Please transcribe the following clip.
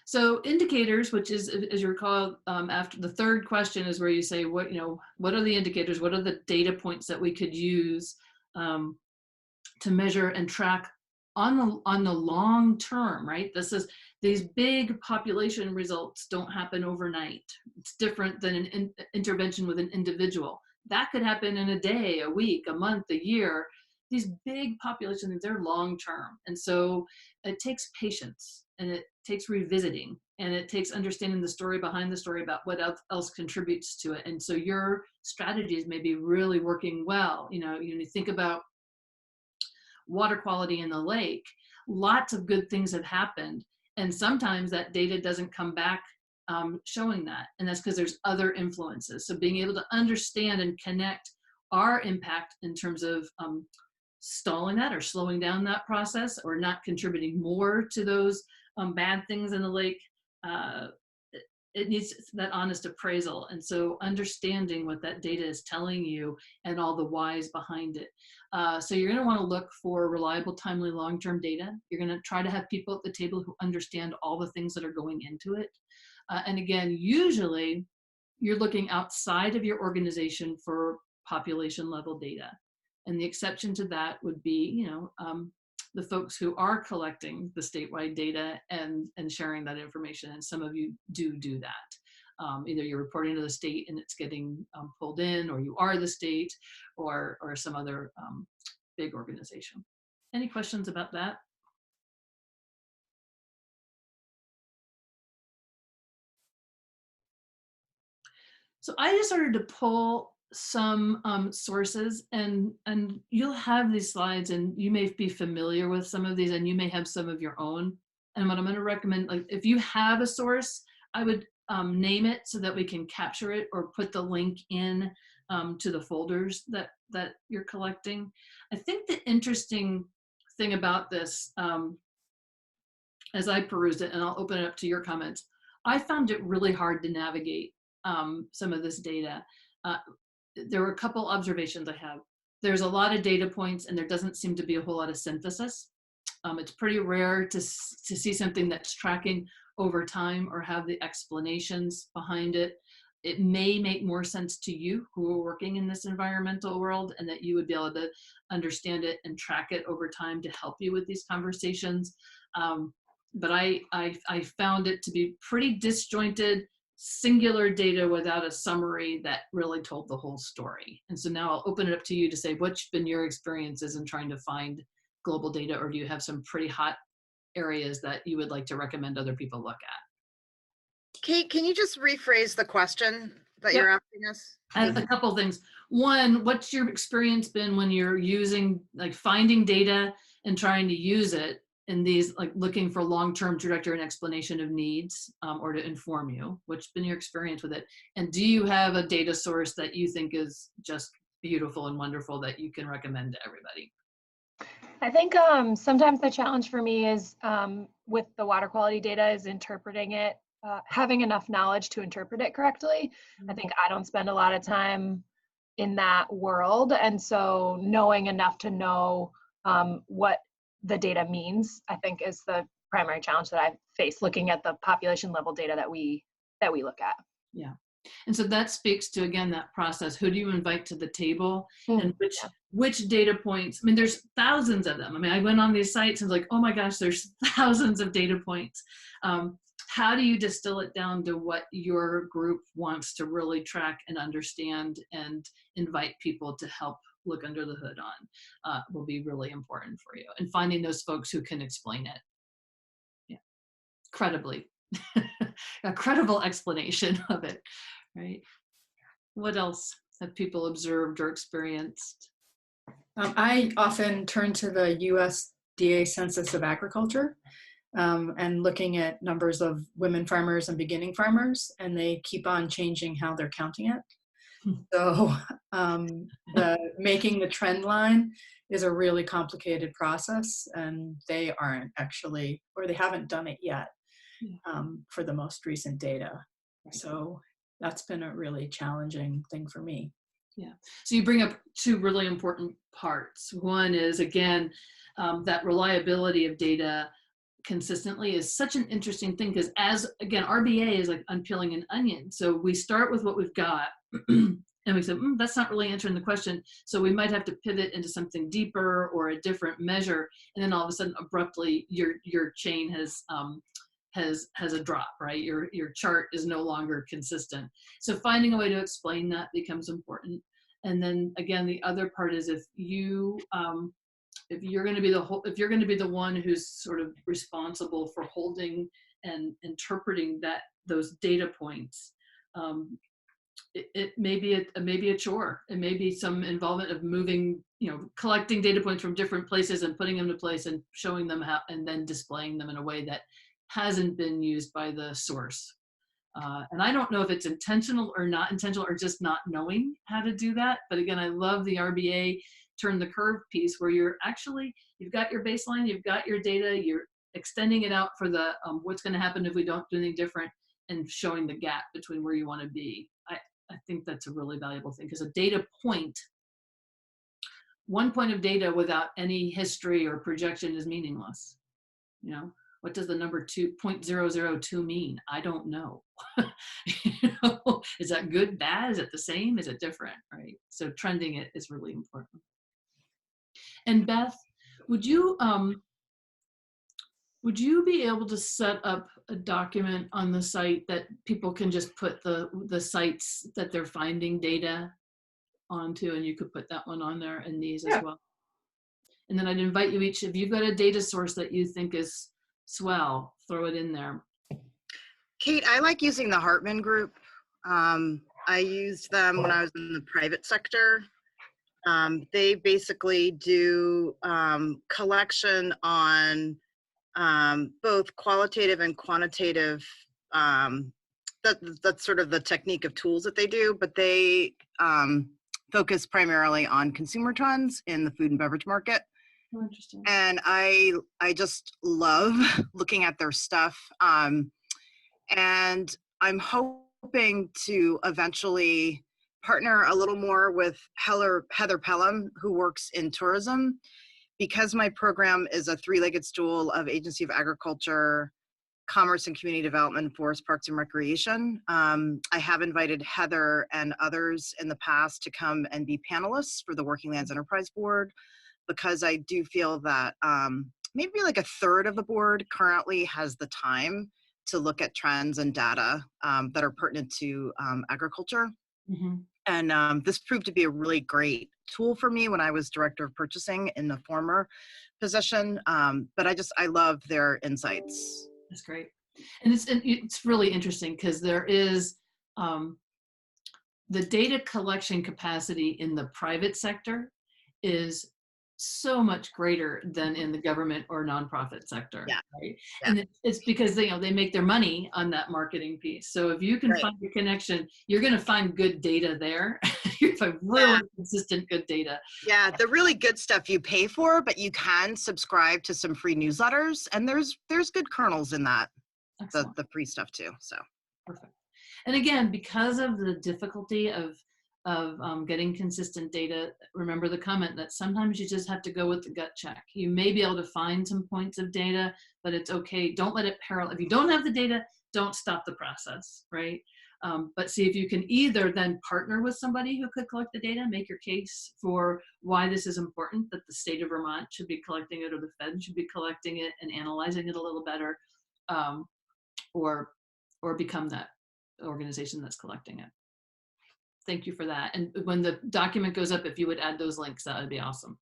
So indicators, which is, as you recall, after the third question is where you say, what, what are the indicators? What are the data points that we could use to measure and track on the long term, right? These big population results don't happen overnight. It's different than an intervention with an individual. That could happen in a day, a week, a month, a year. These big populations, they're long term. And so it takes patience, and it takes revisiting, and it takes understanding the story behind the story about what else contributes to it. And so your strategies may be really working well. You think about water quality in the lake, lots of good things have happened. And sometimes that data doesn't come back showing that. And that's because there's other influences. So being able to understand and connect our impact in terms of stalling that or slowing down that process or not contributing more to those bad things in the lake, it needs that honest appraisal. And so understanding what that data is telling you and all the whys behind it. So you're going to want to look for reliable, timely, long-term data. You're going to try to have people at the table who understand all the things that are going into it. And again, usually you're looking outside of your organization for population level data. And the exception to that would be, the folks who are collecting the statewide data and sharing that information. And some of you do that. Either you're reporting to the state and it's getting pulled in, or you are the state, or some other big organization. Any questions about that? So I just started to pull some sources, and you'll have these slides, and you may be familiar with some of these, and you may have some of your own. And what I'm going to recommend, like if you have a source, I would name it so that we can capture it or put the link in to the folders that you're collecting. I think the interesting thing about this, as I perused it, and I'll open it up to your comments, I found it really hard to navigate some of this data. There were a couple observations I have. There's a lot of data points, and there doesn't seem to be a whole lot of synthesis. It's pretty rare to see something that's tracking over time or have the explanations behind it. It may make more sense to you who are working in this environmental world, and that you would be able to understand it and track it over time to help you with these conversations. But I found it to be pretty disjointed, singular data without a summary that really told the whole story. And so now I'll open it up to you to say what's been your experiences in trying to find global data, or do you have some pretty hot areas that you would like to recommend other people look at? Kate, can you just rephrase the question that you're asking us? A couple things. One, what's your experience been when you're using, like finding data and trying to use it in these, like looking for long-term trajectory and explanation of needs, or to inform you? What's been your experience with it? And do you have a data source that you think is just beautiful and wonderful that you can recommend to everybody? I think sometimes the challenge for me is with the water quality data is interpreting it, having enough knowledge to interpret it correctly. I think I don't spend a lot of time in that world. And so knowing enough to know what the data means, I think is the primary challenge that I've faced looking at the population level data that we look at. Yeah. And so that speaks to, again, that process. Who do you invite to the table, and which data points? I mean, there's thousands of them. I mean, I went on these sites and was like, oh my gosh, there's thousands of data points. How do you distill it down to what your group wants to really track and understand and invite people to help look under the hood on will be really important for you. And finding those folks who can explain it, credibly, a credible explanation of it, right? What else have people observed or experienced? I often turn to the USDA Census of Agriculture and looking at numbers of women farmers and beginning farmers, and they keep on changing how they're counting it. So making the trend line is a really complicated process, and they aren't actually, or they haven't done it yet for the most recent data. Right. So that's been a really challenging thing for me. Yeah. So you bring up two really important parts. One is, again, that reliability of data consistently is such an interesting thing, because as again, RBA is like unpeeling an onion. So we start with what we've got and we say, that's not really answering the question. So we might have to pivot into something deeper or a different measure. And then all of a sudden, abruptly, your chain has a drop, right? Your chart is no longer consistent. So finding a way to explain that becomes important. And then again, the other part is if you're going to be the one who's sort of responsible for holding and interpreting those data points, it may be a chore. It may be some involvement of moving, collecting data points from different places and putting them to place and showing them how, and then displaying them in a way that hasn't been used by the source. And I don't know if it's intentional or not intentional or just not knowing how to do that. But again, I love the RBA turn the curve piece where you've got your baseline, you've got your data, you're extending it out for the what's going to happen if we don't do anything different, and showing the gap between where you want to be. I think that's a really valuable thing, because a data point, one point of data without any history or projection is meaningless. What does the number 2.002 mean? I don't know. Is that good, bad? Is it the same? Is it different? Right? So trending it is really important. And Beth, would you be able to set up a document on the site that people can just put the sites that they're finding data onto, and you could put that one on there and these as well? And then I'd invite you each, if you've got a data source that you think is swell, throw it in there. Kate, I like using the Hartman Group. I used them when I was in the private sector. They basically do collection on both qualitative and quantitative. That's sort of the technique of tools that they do, but they focus primarily on consumer trends in the food and beverage market. Oh, interesting. And I just love looking at their stuff. And I'm hoping to eventually partner a little more with Heather Pelham, who works in tourism, because my program is a three-legged stool of Agency of Agriculture, Commerce and Community Development, Forest Parks and Recreation. I have invited Heather and others in the past to come and be panelists for the Working Lands Enterprise Board, because I do feel that maybe like a third of the board currently has the time to look at trends and data that are pertinent to agriculture. Mm-hmm. And this proved to be a really great tool for me when I was director of purchasing in the former position. But I love their insights. That's great. And it's really interesting, because there is the data collection capacity in the private sector is so much greater than in the government or nonprofit sector. Yeah. Right? Yeah. And it's because they make their money on that marketing piece. So if you can find your connection, you're going to find good data there. You find really consistent good data. Yeah, the really good stuff you pay for, but you can subscribe to some free newsletters, and there's good kernels in that. The free stuff too. So perfect. And again, because of the difficulty of getting consistent data, remember the comment that sometimes you just have to go with the gut check. You may be able to find some points of data, but it's okay. Don't let it parallel. If you don't have the data, don't stop the process, right? But see if you can either then partner with somebody who could collect the data, make your case for why this is important, that the state of Vermont should be collecting it or the Fed should be collecting it and analyzing it a little better, or become that organization that's collecting it. Thank you for that. And when the document goes up, if you would add those links, that would be awesome.